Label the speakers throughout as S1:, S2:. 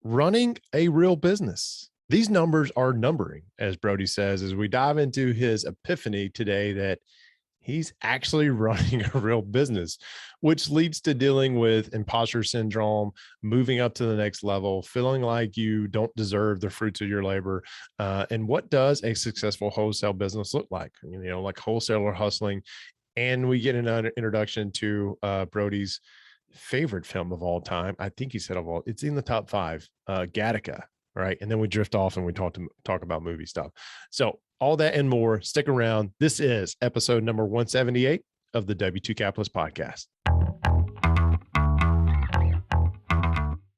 S1: running a real business. These numbers are numbering, as Brody says, as we dive into his epiphany today that he's actually running a real business, which leads to dealing with imposter syndrome, moving up to the next level, feeling like you don't deserve the fruits of your labor. And what does a successful wholesale business look like? Like wholesaler hustling. And we get an introduction to Brody's favorite film of all time. I think he said it's in the top five, Gatteca, right? And then we drift off and we talk about movie stuff. So all that and more, stick around. This is episode number 178 of the W2 Capitalist Podcast.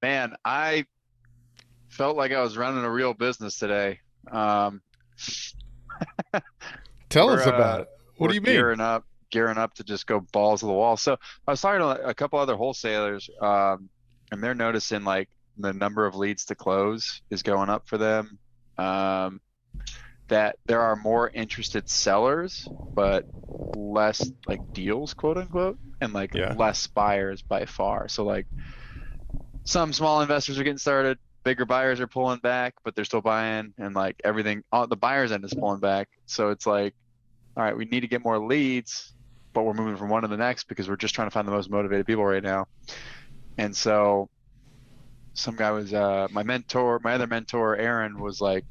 S2: Man, I felt like I was running a real business today.
S1: Tell us about it. What do you mean?
S2: Gearing up to just go balls to the wall. So I was talking to a couple other wholesalers, and they're noticing like the number of leads to close is going up for them. That there are more interested sellers, but less like deals, quote unquote, and less buyers by far. So like some small investors are getting started, bigger buyers are pulling back, but they're still buying, and like everything, all the buyers end is pulling back. So it's like, all right, we need to get more leads, but we're moving from one to the next because we're just trying to find the most motivated people right now. And so some guy was my other mentor, Aaron, was like,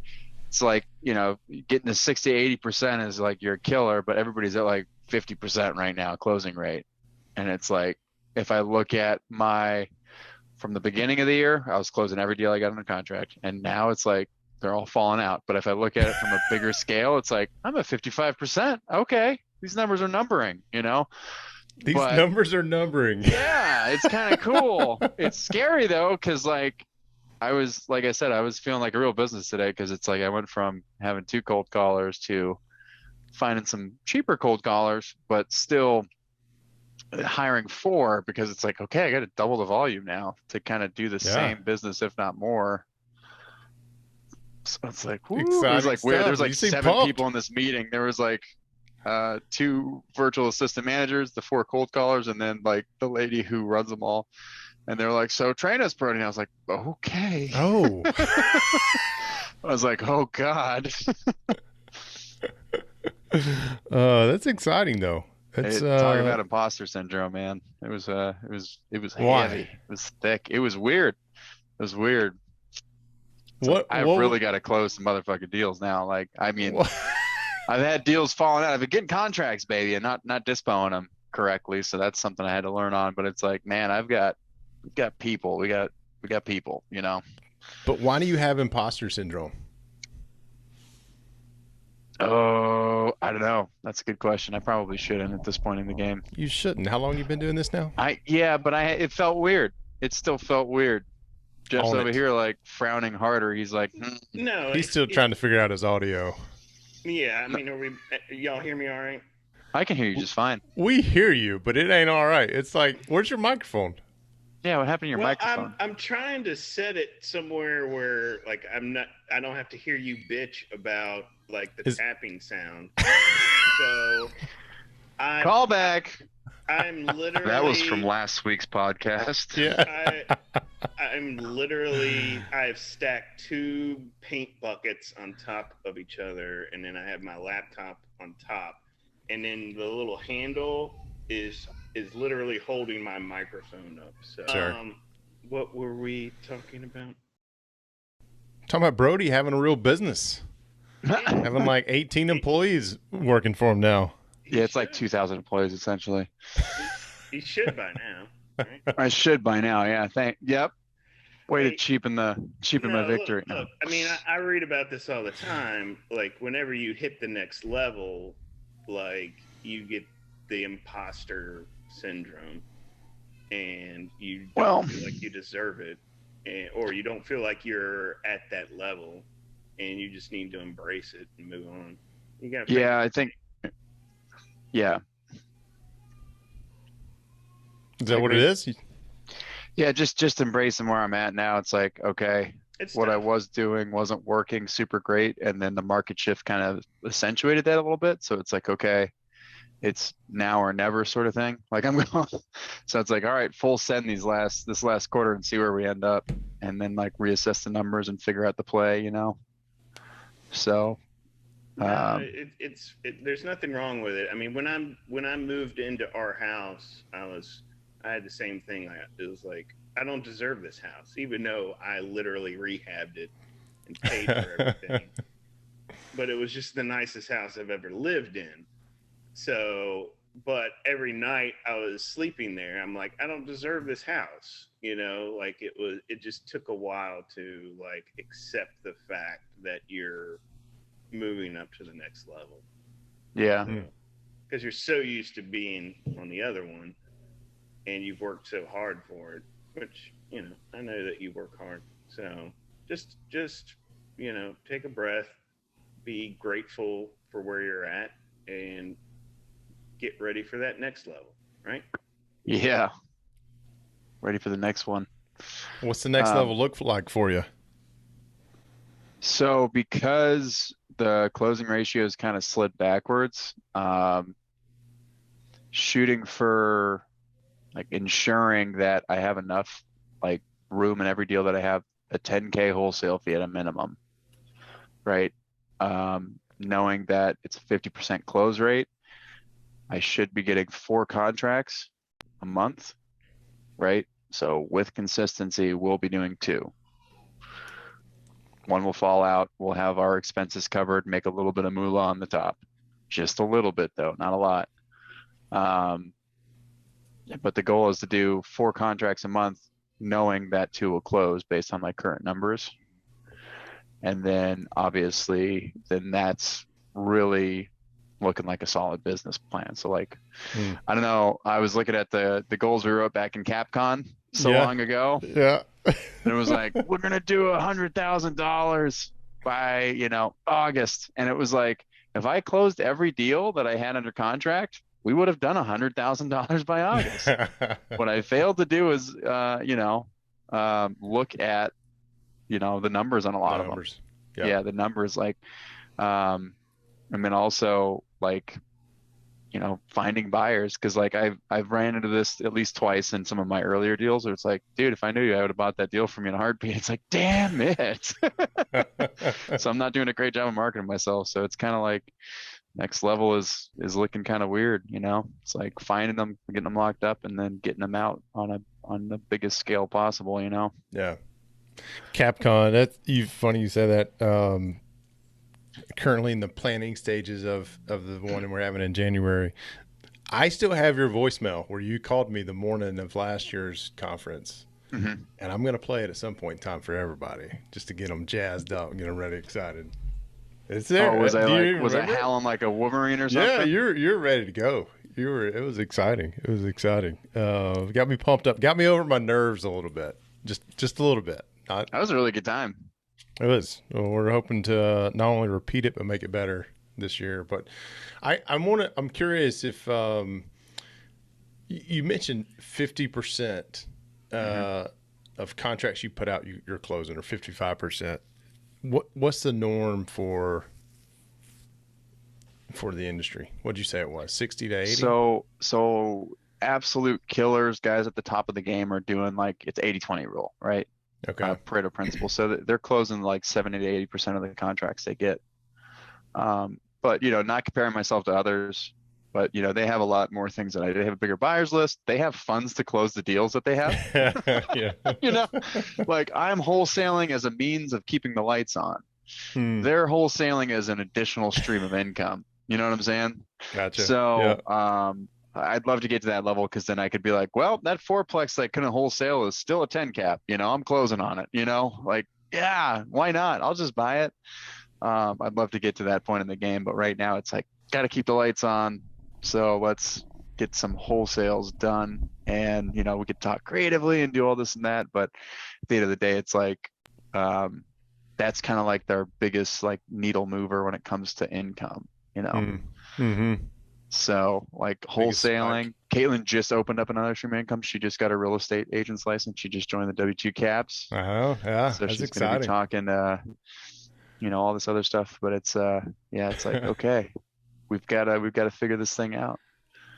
S2: it's like, getting to 60, 80% is like you're a killer, but everybody's at like 50% right now closing rate. And it's like, if I look at from the beginning of the year, I was closing every deal I got under contract. And now it's like, they're all falling out. But if I look at it from a bigger scale, it's like, I'm at 55%. Okay. These numbers are numbering,
S1: These numbers are numbering.
S2: Yeah. It's kind of cool. It's scary though. Cause I was feeling like a real business today. Cause it's like, I went from having 2 cold callers to finding some cheaper cold callers, but still hiring 4, because it's like, okay, I got to double the volume now to kind of do the same business, if not more. So it's like, it was like weird. There was like 7 people in this meeting. There was like 2 virtual assistant managers, the 4 cold callers, and then like the lady who runs them all. And they're like, so train us, Brody. And I was like, okay.
S1: Oh.
S2: I was like, oh God.
S1: That's exciting though.
S2: Talking about imposter syndrome, man. It was heavy. It was thick. It was weird. So I've really got to close some motherfucking deals now. Like, I mean, I've had deals falling out. I've been getting contracts, baby, and not dispoing them correctly. So that's something I had to learn on. But it's like, man, we've got people. We got people,
S1: But why do you have imposter syndrome?
S2: Oh, I don't know. That's a good question. I probably shouldn't at this point in the game.
S1: You shouldn't. How long you been doing this now?
S2: But it felt weird. It still felt weird. Jeff's over here like frowning harder. He's like,
S3: no.
S1: He's still trying to figure out his audio.
S3: Yeah, I mean, y'all hear me all right?
S2: I can hear you just fine.
S1: We hear you, but it ain't all right. It's like, where's your microphone?
S2: Yeah, what happened to your microphone?
S3: I'm trying to set it somewhere where like I don't have to hear you bitch about like the tapping sound. So
S2: call back.
S3: I'm literally
S2: that was from last week's podcast.
S1: Yeah.
S3: I've stacked 2 paint buckets on top of each other, and then I have my laptop on top, and then the little handle is literally holding my microphone up. So
S1: sure.
S3: What were we talking about?
S1: Talking about Brody having a real business. Having like 18 employees working for him now.
S2: Yeah, it's like 2,000 employees essentially.
S3: He should by now. Right?
S2: I should by now, yeah. Yep. Way to cheapen my victory.
S3: Look, I mean, I read about this all the time. Like, whenever you hit the next level, like, you get the imposter syndrome, and you don't feel like you deserve it, or you don't feel like you're at that level, and you just need to embrace it and move on. You got.
S2: Yeah, I think. Yeah.
S1: Is that what it is?
S2: Yeah, just embracing where I'm at now. It's like, okay, what I was doing wasn't working super great, and then the market shift kind of accentuated that a little bit. So it's like, okay, it's now or never sort of thing. Like I'm going, so it's like, all right, full send this last quarter and see where we end up, and then like reassess the numbers and figure out the play, you know? So,
S3: No, there's nothing wrong with it. I mean, when I moved into our house, I had the same thing. It was like, I don't deserve this house, even though I literally rehabbed it and paid for everything. But it was just the nicest house I've ever lived in. So, but every night I was sleeping there, I'm like, I don't deserve this house. You know, like it just took a while to like accept the fact that you're moving up to the next level.
S2: yeah.
S3: Because you're so used to being on the other one and you've worked so hard for it, which, you know, I know that you work hard. So just, you know, take a breath, be grateful for where you're at, and get ready for that next level, right?
S2: Yeah. Ready for the next one.
S1: What's the next level look like for you?
S2: So because the closing ratios kind of slid backwards, shooting for like ensuring that I have enough like room in every deal that I have a 10K wholesale fee at a minimum, right? Knowing that it's a 50% close rate, I should be getting 4 contracts a month, right? So with consistency, we'll be doing 2. One will fall out. We'll have our expenses covered, make a little bit of moolah on the top. Just a little bit though, not a lot. But the goal is to do 4 contracts a month, knowing that 2 will close based on my current numbers. And then obviously, then that's really looking like a solid business plan. So like, I don't know, I was looking at the goals we wrote back in CapCon long ago.
S1: Yeah.
S2: And it was like, we're going to do $100,000 by, you know, August. And it was like, if I closed every deal that I had under contract, we would have done $100,000 by August. What I failed to do is, you know, look at, you know, the numbers on a lot of them. Yeah, the numbers, like, and then also like, you know, finding buyers, because like I've ran into this at least twice in some of my earlier deals where it's like, dude, if I knew you, I would have bought that deal from you in a heartbeat. It's like, damn it. So I'm not doing a great job of marketing myself. So it's kind of like next level is looking kind of weird, you know. It's like finding them, getting them locked up, and then getting them out on the biggest scale possible, you know.
S1: Yeah. CapCon, that's funny you say that. Currently in the planning stages of the one we're having in January. I still have your voicemail where you called me the morning of last year's conference. And I'm going to play it at some point in time for everybody, just to get them jazzed up and get them ready, excited. It's there.
S2: Oh, was I howling like a Wolverine or something?
S1: Yeah, you're ready to go. It was exciting. It was exciting. Got me pumped up. Got me over my nerves a little bit. Just a little bit.
S2: That was a really good time.
S1: It was. Well, we're hoping to not only repeat it but make it better this year. But I'm curious if you mentioned 50% of contracts you put out you're closing, or 55%. What's the norm for the industry? What'd you say it was? 60 to 80?
S2: So absolute killers, guys at the top of the game, are doing like it's 80-20 rule, right?
S1: Okay.
S2: Pareto principle. So they're closing like 70 to 80% of the contracts they get. But, you know, not comparing myself to others, but, you know, they have a lot more things than I do. They have a bigger buyers list. They have funds to close the deals that they have.
S1: Yeah.
S2: You know, like I'm wholesaling as a means of keeping the lights on. They're wholesaling as an additional stream of income. You know what I'm saying?
S1: Gotcha.
S2: So, I'd love to get to that level, because then I could be like, well, that fourplex that I couldn't wholesale is still a 10 cap. You know, I'm closing on it. You know, like, yeah, why not? I'll just buy it. I'd love to get to that point in the game, but right now it's like, got to keep the lights on. So let's get some wholesales done, and, you know, we could talk creatively and do all this and that. But at the end of the day, it's like, that's kind of like their biggest like needle mover when it comes to income, you know? So like wholesaling, Caitlin just opened up another stream of income. She just got a real estate agent's license. She just joined the W2 caps.
S1: Oh, yeah.
S2: So
S1: that's
S2: she's
S1: exciting.
S2: going to be talking, you know, all this other stuff, but it's, yeah, it's like, okay, we've got to figure this thing out.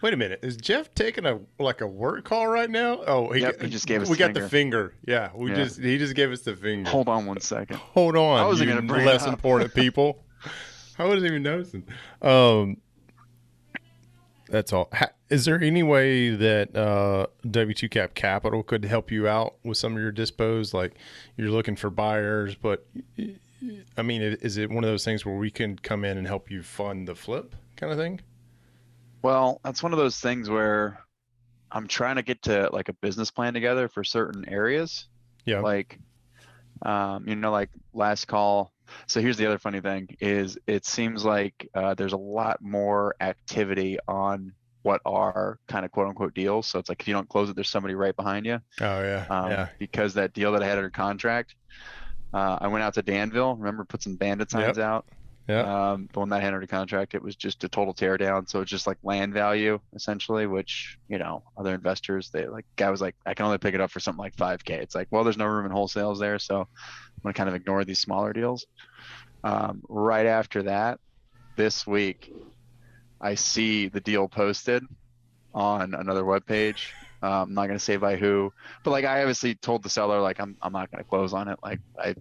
S1: Wait a minute. Is Jeff taking a work call right now? Oh,
S2: he just gave us
S1: we
S2: the
S1: got
S2: finger.
S1: the finger. Yeah, he just gave us the finger.
S2: Hold on one second.
S1: Hold on.
S2: I wasn't
S1: you
S2: gonna bring
S1: less
S2: it up.
S1: important people. I wasn't even noticing. That's all. Is there any way that W2 Cap Capital could help you out with some of your dispos? Like you're looking for buyers, but I mean, is it one of those things where we can come in and help you fund the flip kind of thing?
S2: Well, that's one of those things where I'm trying to get to like a business plan together for certain areas.
S1: Yeah.
S2: Like, like last call. So here's the other funny thing is it seems like there's a lot more activity on what are kind of quote unquote deals. So it's like if you don't close it, there's somebody right behind you.
S1: Oh yeah.
S2: Because that deal that I had under contract, I went out to Danville, remember, put some bandit signs out.
S1: Yeah.
S2: The one that I had under contract, it was just a total tear down. So it's just like land value essentially, which, other investors, guy was like, I can only pick it up for something like 5K. It's like, well, there's no room in wholesales there. So I'm going to kind of ignore these smaller deals. Right after that, this week, I see the deal posted on another webpage. I'm not going to say by who, but like I obviously told the seller, like I'm not going to close on it. Like I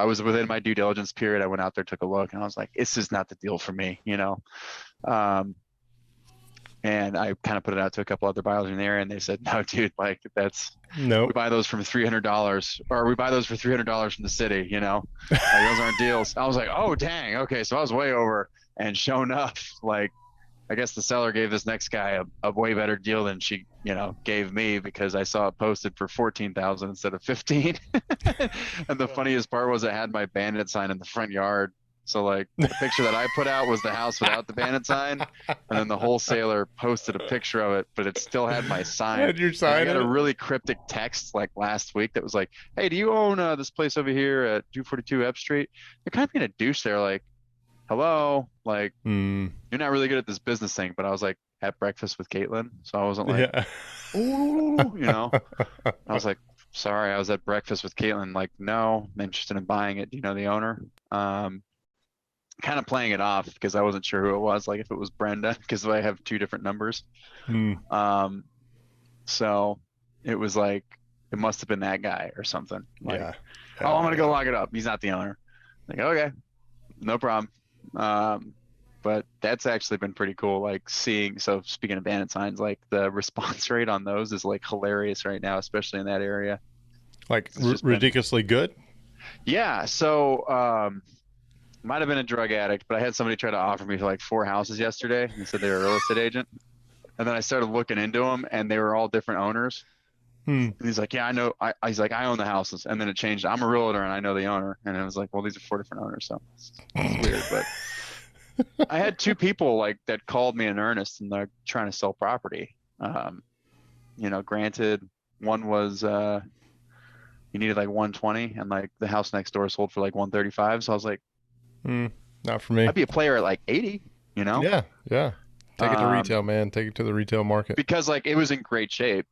S2: was within my due diligence period. I went out there, took a look, and I was like, this is not the deal for me, and I kind of put it out to a couple other buyers in the area, and they said, no, dude, like we buy those from $300, or we buy those for $300 from the city, like, those aren't deals. I was like, oh dang, okay, so I was way over, and sure enough, like I guess the seller gave this next guy a way better deal than she, gave me, because I saw it posted for 14,000 instead of 15. And the funniest part was it had my bandit sign in the front yard. So like the picture that I put out was the house without the bandit sign, and then the wholesaler posted a picture of it, but it still had my sign.
S1: Had your sign?
S2: I got a really cryptic text like last week that was like, hey, do you own this place over here at 242 Ep Street? They're kind of being a douche there, like, hello, like you're not really good at this business thing. But I was like at breakfast with Caitlin, so I wasn't like, ooh, I was like, sorry, I was at breakfast with Caitlin, like, no, I'm interested in buying it. Do you know the owner? Kind of playing it off because I wasn't sure who it was, like if it was Brenda, because I have two different numbers. So it was like it must have been that guy or something. Like, oh, I'm gonna go lock it up, he's not the owner. Like, okay, no problem. But that's actually been pretty cool, like seeing. So speaking of bandit signs, like the response rate on those is like hilarious right now, especially in that area.
S1: Like ridiculously good.
S2: Yeah. So might have been a drug addict, but I had somebody try to offer me for like 4 houses yesterday. He said they were a real estate agent, and then I started looking into them, and they were all different owners. And he's like, yeah, I know. He's like, I own the houses, and then it changed. I'm a realtor, and I know the owner. And I was like, well, these are 4 different owners, so it's weird. But I had 2 people like that called me in earnest, and they're trying to sell property. Granted, one was he needed like 120, and like the house next door sold for like 135. So I was like,
S1: not for me.
S2: I'd be a player at like 80.
S1: Yeah. Take it to retail, man. Take it to the retail market.
S2: Because like it was in great shape.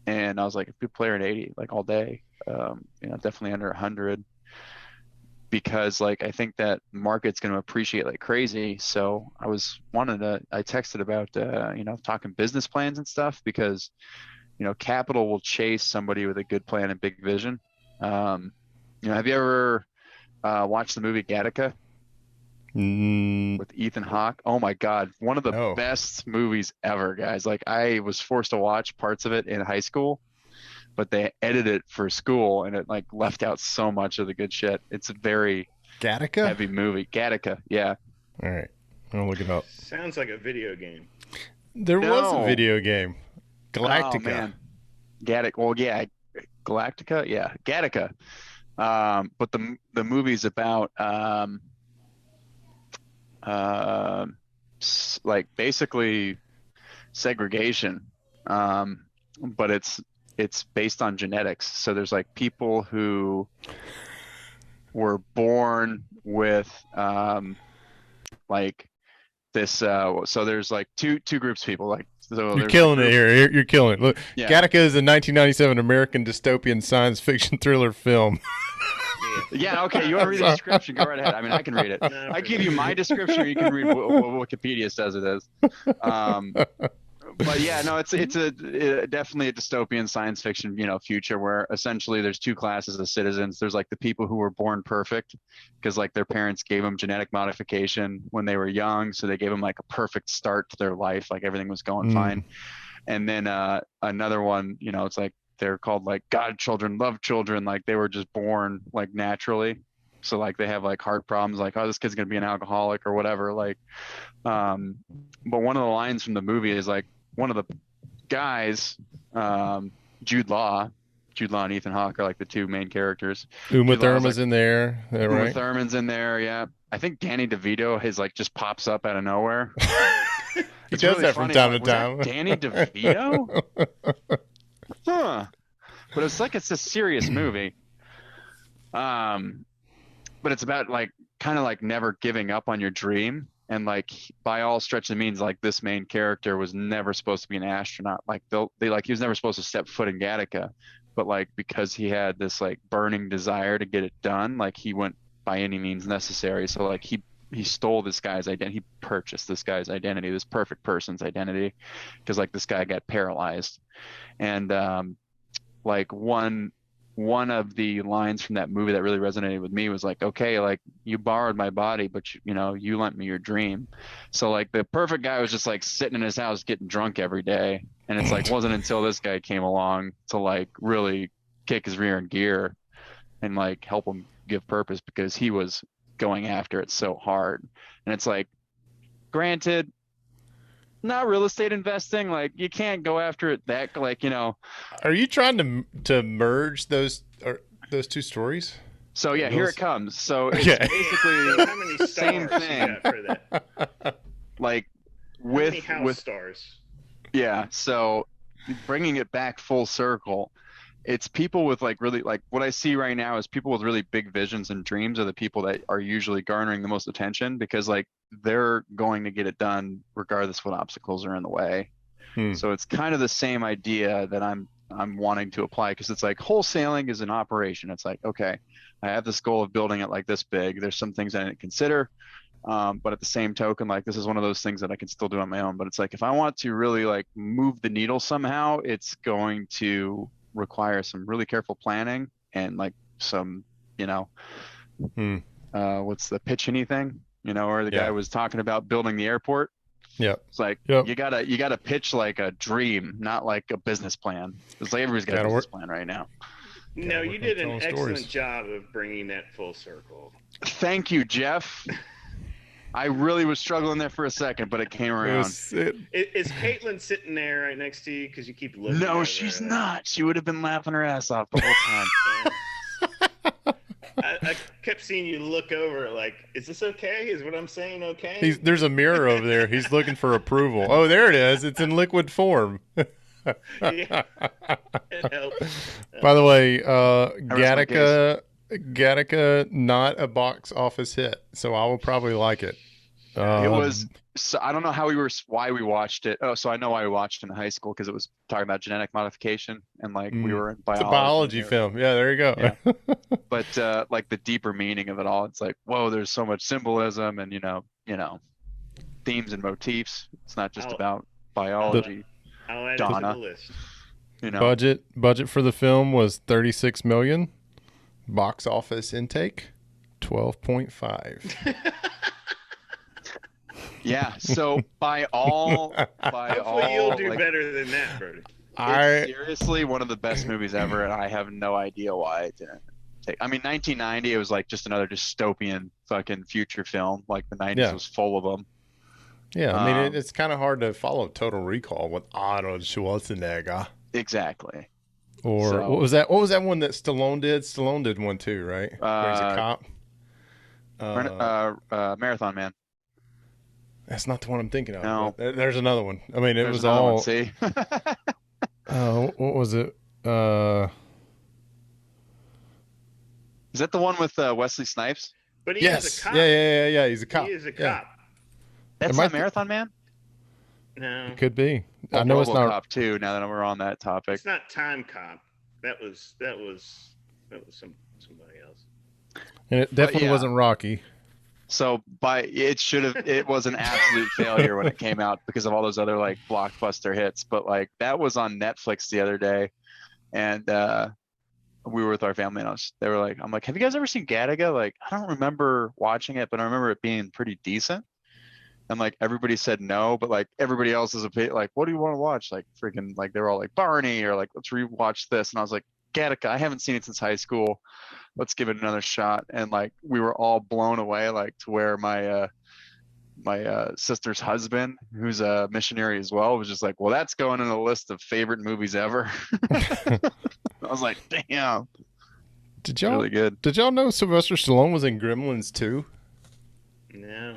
S2: And I was like, a good player at 80, like all day, definitely under 100, because like, I think that market's going to appreciate like crazy. So I texted about, talking business plans and stuff, because, capital will chase somebody with a good plan and big vision. Have you ever watched the movie Gatteca? With Ethan Hawke? Oh my God, one of the best movies ever, guys. Like I was forced to watch parts of it in high school, but they edited it for school, and it like left out so much of the good shit. It's a very
S1: Gatteca
S2: heavy movie. Gatteca, yeah.
S1: All right, I'll look it up.
S3: Sounds like a video game.
S1: There was a video game, Galactica.
S2: Oh, man. Galactica, yeah, Gatteca. But the movie's about like basically segregation, but it's based on genetics. So there's like people who were born with like this. So there's like two groups of people. Like, so
S1: you're killing it here. You're killing it. Look, yeah. Gatteca is a 1997 American dystopian science fiction thriller film.
S2: Yeah, okay. You want to read the description? Go right ahead. I mean, I can read it. I give you my description, or you can read what Wikipedia says it is. But yeah, no, it's definitely a dystopian science fiction, future where essentially there's two classes of citizens. There's like the people who were born perfect because like their parents gave them genetic modification when they were young, so they gave them like a perfect start to their life, like everything was going fine. And then another one, it's like they're called like God children, love children, like they were just born like naturally. So like they have like heart problems, like, oh, this kid's gonna be an alcoholic or whatever. Like, but one of the lines from the movie is like one of the guys, Jude Law and Ethan Hawke are like the two main characters.
S1: Uma Thurman's in there, right?
S2: Uma Thurman's in there, yeah. I think Danny DeVito like just pops up out of nowhere.
S1: He does that from time to time.
S2: Danny DeVito? Huh. But it's a serious movie. But it's about like kind of like never giving up on your dream. And like by all stretch of means, like this main character was never supposed to be an astronaut. Like he was never supposed to step foot in Gatteca. But like because he had this like burning desire to get it done, like he went by any means necessary. So like he stole this guy's identity. He purchased this guy's identity, this perfect person's identity, because like this guy got paralyzed. And like one of the lines from that movie that really resonated with me was like, okay, like you borrowed my body, but you lent me your dream. So like the perfect guy was just like sitting in his house getting drunk every day. And it's like, wasn't until this guy came along to like really kick his rear in gear and like help him give purpose, because he was going after it so hard. And it's like, granted, not real estate investing, like you can't go after it that like.
S1: Are you trying to merge those two stories?
S2: So yeah, here it comes. So it's basically
S3: how many stars
S2: same thing
S3: you got for that?
S2: Like
S3: with stars.
S2: Yeah, so bringing it back full circle, it's people with like really, like what I see right now is people with really big visions and dreams are the people that are usually garnering the most attention, because like they're going to get it done regardless what obstacles are in the way. So it's kind of the same idea that I'm wanting to apply, because it's like wholesaling is an operation. It's like, okay, I have this goal of building it like this big. There's some things I didn't consider, but at the same token, like this is one of those things that I can still do on my own. But it's like if I want to really like move the needle somehow, it's going to require some really careful planning and like some, what's the pitch-any thing, or the guy was talking about building the airport. Yeah, it's like you gotta pitch like a dream, not like a business plan. It's like everybody's got a business plan right now.
S3: No, you did an excellent job of bringing that full circle.
S2: Thank you, Jeff. I really was struggling there for a second, but it came around.
S3: Is Caitlin sitting there right next to you? Because you keep looking.
S2: No, she's not. She would have been laughing her ass off the whole time.
S3: I kept seeing you look over like, is this okay? Is what I'm saying okay?
S1: There's a mirror over there. He's looking for approval. Oh, there it is. It's in liquid form.
S3: Yeah. It helps.
S1: By the way, Gatteca, not a box office hit, so I will probably like it.
S2: It was. So I don't know why we watched it. Oh, so I know why we watched it in high school, because it was talking about genetic modification, and like we were in biology.
S1: It's a biology film. Yeah, there you go.
S2: Yeah. But like the deeper meaning of it all, it's like, whoa, there's so much symbolism and themes and motifs. It's not just about biology.
S3: I'll add it to the list.
S1: Budget for the film was $36 million. Box office intake 12.5.
S2: Yeah, so hopefully
S3: you'll do better than that, Brody.
S2: It's seriously one of the best movies ever, and I have no idea why it didn't take. I mean, 1990, it was like just another dystopian fucking future film. Like the 90s was full of them.
S1: Yeah, I mean, it's kind of hard to follow Total Recall with Arnold Schwarzenegger.
S2: Exactly.
S1: Or what was that? What was that one that Stallone did? Stallone did one too, right? Where he's a
S2: cop. Marathon Man.
S1: That's not the one I'm thinking of.
S2: No.
S1: There's another one. I mean,
S2: There's all. One, see.
S1: What was it?
S2: Is that the one with Wesley Snipes?
S3: But he is a cop.
S1: Yeah. He's a cop.
S3: He is a cop.
S2: That's not Marathon Man?
S3: No.
S1: It could be. I know it's not.
S2: Cop too. Now that we're on that topic,
S3: it's not Time Cop. That was somebody else.
S1: And it definitely wasn't Rocky.
S2: So it was an absolute failure when it came out because of all those other like blockbuster hits. But like that was on Netflix the other day, and we were with our family, and I'm like, have you guys ever seen Gatteca? Like, I don't remember watching it, but I remember it being pretty decent. And like everybody said no, but like everybody else is like, what do you want to watch? Like freaking like they're all like Barney or like let's rewatch this. And I was like, Gatteca, I haven't seen it since high school. Let's give it another shot. And like we were all blown away, like to where my sister's husband, who's a missionary as well, was just like, well, that's going in a list of favorite movies ever. I was like, damn. Really good.
S1: Did y'all know Sylvester Stallone was in Gremlins 2?
S3: No.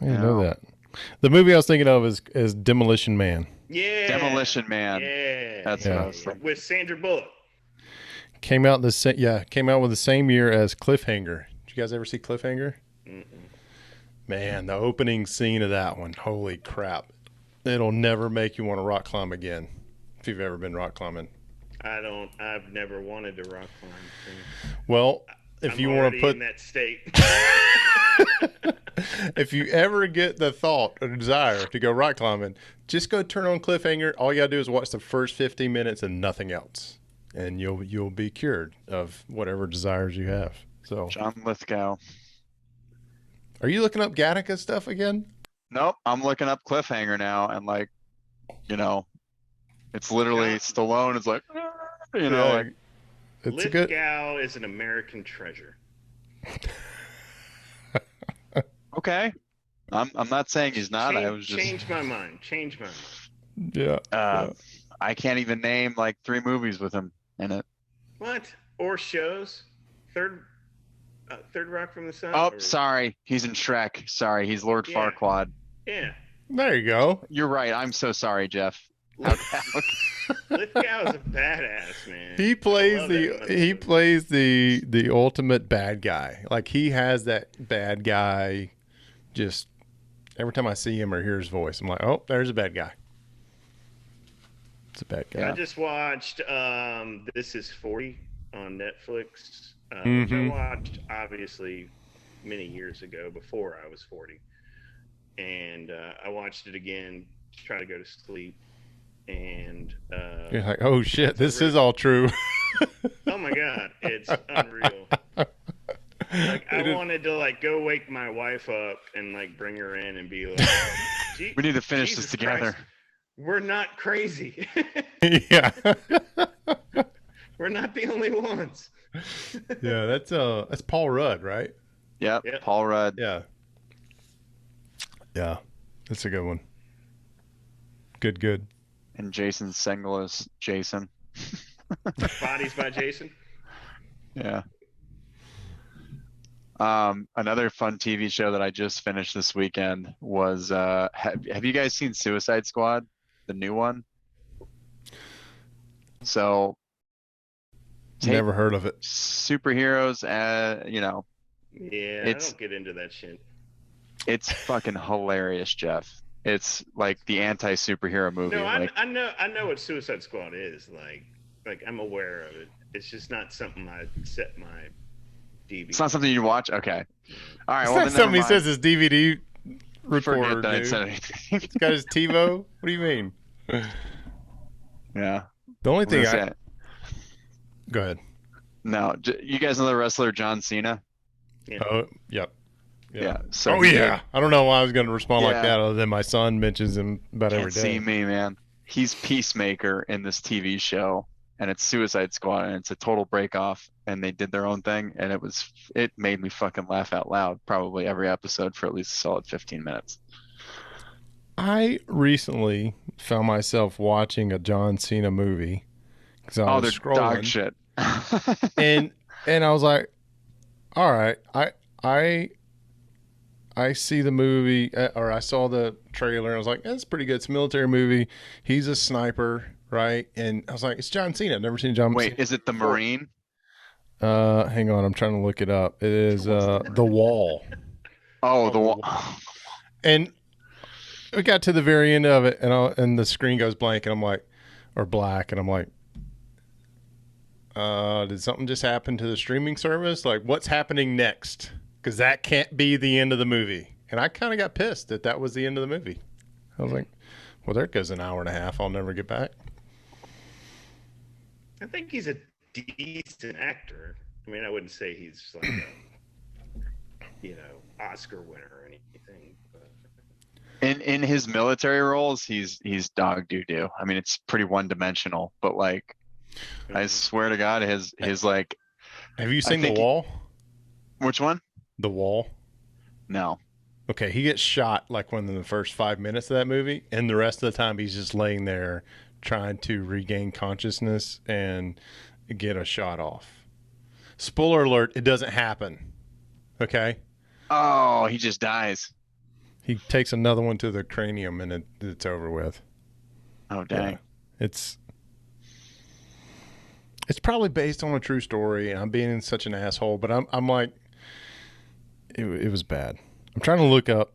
S1: I didn't know that. The movie I was thinking of is Demolition Man.
S3: Yeah.
S2: Demolition Man.
S3: Yeah.
S2: That's what I was thinking.
S3: With Sandra Bullock.
S1: Came out with the same year as Cliffhanger. Did you guys ever see Cliffhanger?
S3: Mm-mm.
S1: Man, the opening scene of that one, holy crap. It'll never make you want to rock climb again if you've ever been rock climbing.
S3: I've never wanted to rock climb. So
S1: well, if you want to put
S3: in that state.
S1: If you ever get the thought or desire to go rock climbing, just go turn on Cliffhanger. All you gotta do is watch the first 15 minutes and nothing else, and you'll be cured of whatever desires you have. So,
S2: John Lithgow.
S1: Are you looking up Gatteca stuff again?
S2: Nope, I'm looking up Cliffhanger now, and like, it's literally Stallone is like, like.
S1: It's
S3: Lithgow is an American treasure.
S2: Okay, I'm not saying he's not. I was just
S3: change my mind.
S1: Yeah.
S2: I can't even name like 3 movies with him in it.
S3: What? Or shows? Third Rock from the Sun?
S2: Oh, sorry. He's in Shrek. Sorry, he's Lord Farquaad.
S3: Yeah.
S1: There you go.
S2: You're right. I'm so sorry, Jeff.
S3: Lithgow's a badass, man.
S1: He plays the ultimate bad guy. Like he has that bad guy. Just every time I see him or hear his voice, I'm like, oh, there's a bad guy. It's a bad guy.
S3: I just watched This Is 40 on Netflix, which I watched obviously many years ago before I was 40. And I watched it again to try to go to sleep. And
S1: you're like, oh shit, this is all true.
S3: Oh my God, it's unreal. Like I wanted to like go wake my wife up and like bring her in and be like,
S2: we need to finish this together.
S3: Christ, we're not crazy.
S1: Yeah.
S3: We're not the only ones.
S1: Yeah, that's Paul Rudd, right?
S2: Yep. Paul Rudd.
S1: Yeah. Yeah. That's a good one. Good.
S2: And Jason Segel is Jason.
S3: Bodies by Jason.
S2: Yeah. Another fun TV show that I just finished this weekend was have you guys seen Suicide Squad, the new one? So
S1: never heard of it.
S2: Superheroes,
S3: Yeah, I don't get into that shit. It's
S2: fucking hilarious, Jeff. It's like the anti-superhero movie.
S3: No, I know what Suicide Squad is. Like I'm aware of it. It's just not something I set my DVD.
S2: It's not something you watch? Okay. All right.
S1: It's
S2: well,
S1: not something he says his DVD reporter,
S2: that
S1: dude.
S2: I said anything.
S1: It's got his TiVo. What do you mean?
S2: Yeah.
S1: The only thing Go ahead.
S2: No, you guys know the wrestler John Cena?
S3: Yeah.
S1: Oh, yep.
S2: Yeah. So
S1: I don't know why I was going to respond like that other than my son mentions him about every day.
S2: See me, man. He's Peacemaker in this TV show, and it's Suicide Squad, and it's a total break off, and they did their own thing, and it made me fucking laugh out loud probably every episode for at least a solid 15 minutes.
S1: I recently found myself watching a John Cena movie because I was scrolling.
S2: Dog shit.
S1: and I was like, all right, I see the movie, or I saw the trailer, and I was like, that's pretty good. It's a military movie. He's a sniper, right? And I was like, it's John Cena. I've never seen John Cena.
S2: Wait, is it the Marine?
S1: Hang on, I'm trying to look it up. It is The Wall.
S2: Oh, The Wall.
S1: And we got to the very end of it, and the screen goes blank, and I'm like, or black, and I'm like, did something just happen to the streaming service? Like, what's happening next? because that can't be the end of the movie. And I kind of got pissed that that was the end of the movie. I was like, well, there goes an hour and a half. I'll never get back.
S3: I think he's a decent actor. I mean, I wouldn't say he's like a, Oscar winner or anything. But...
S2: In his military roles, he's dog doo. I mean, it's pretty one dimensional, but like, I swear to God, his like.
S1: Have you seen The Wall?
S2: Which one?
S1: The Wall.
S2: No.
S1: Okay, he gets shot like within the first 5 minutes of that movie, and the rest of the time he's just laying there trying to regain consciousness and get a shot off. Spoiler alert, it doesn't happen. Okay?
S2: Oh, he just dies.
S1: He takes another one to the cranium and it's over with.
S2: Oh, dang.
S1: Yeah. It's probably based on a true story, and I'm being such an asshole, but I'm like, it was bad. I'm trying to look up.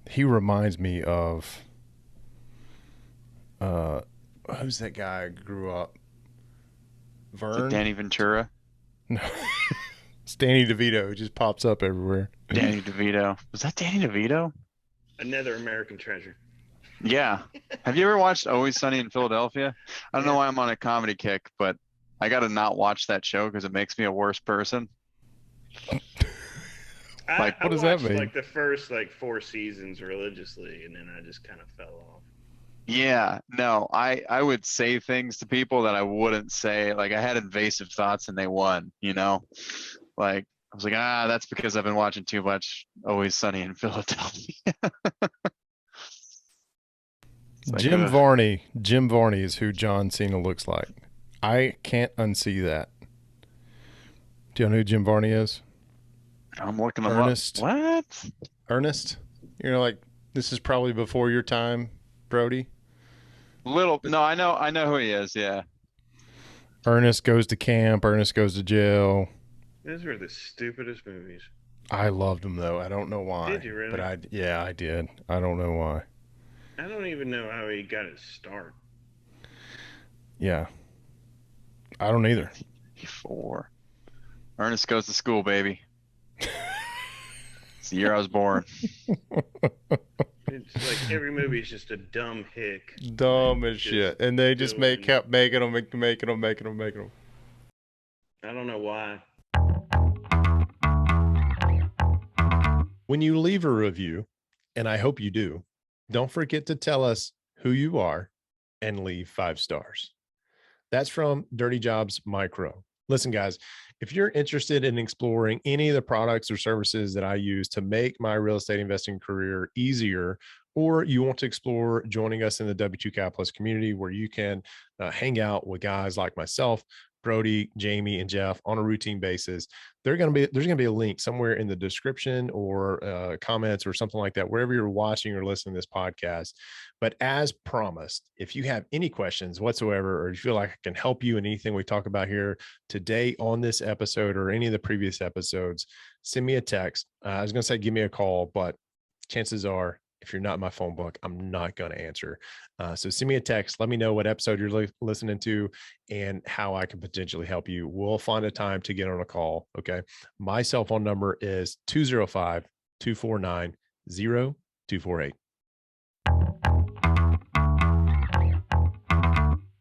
S1: He reminds me of who's that guy I grew up? Vern?
S2: Danny Ventura?
S1: No. It's Danny DeVito. It just pops up everywhere.
S2: Danny DeVito. Was that Danny DeVito?
S3: Another American treasure.
S2: Yeah. Have you ever watched Always Sunny in Philadelphia? I don't know why I'm on a comedy kick, but I got to not watch that show because it makes me a worse person.
S3: What
S1: does that mean?
S3: Like the first 4 seasons religiously, and then I just kind of fell off.
S2: Yeah, no, I would say things to people that I wouldn't say. Like I had invasive thoughts and they won, Like I was like, that's because I've been watching too much Always Sunny in Philadelphia.
S1: Jim Varney is who John Cena looks like. I can't unsee that. Do you know who Jim Varney is?
S2: I'm looking him
S1: Ernest.
S2: up. What?
S1: Ernest? Like this is probably before your time, Brody.
S2: No, I know who he is. Yeah.
S1: Ernest goes to camp. Ernest goes to jail.
S3: Those were the stupidest movies.
S1: I loved them though. I don't know why.
S3: Did you really?
S1: But I did. I don't know why.
S3: I don't even know how he got his start.
S1: Yeah. I don't either.
S2: 4. Ernest goes to school, baby. It's the year I was born.
S3: It's like every movie is just a dumb hick.
S1: Dumb as shit. And they just kept making them.
S3: I don't know why.
S1: When you leave a review, and I hope you do, don't forget to tell us who you are and leave 5 stars. That's from Dirty Jobs Micro. Listen, guys, if you're interested in exploring any of the products or services that I use to make my real estate investing career easier, or you want to explore joining us in the W2 Capitalist community where you can hang out with guys like myself, Brody, Jamie, and Jeff on a routine basis, there's going to be a link somewhere in the description or comments or something like that, wherever you're watching or listening to this podcast. But as promised, if you have any questions whatsoever, or you feel like I can help you in anything we talk about here today on this episode or any of the previous episodes, send me a text. I was going to say, give me a call, but chances are, if you're not in my phone book, I'm not going to answer. So send me a text. Let me know what episode you're listening to and how I can potentially help you. We'll find a time to get on a call. Okay. My cell phone number is 205-249-0248.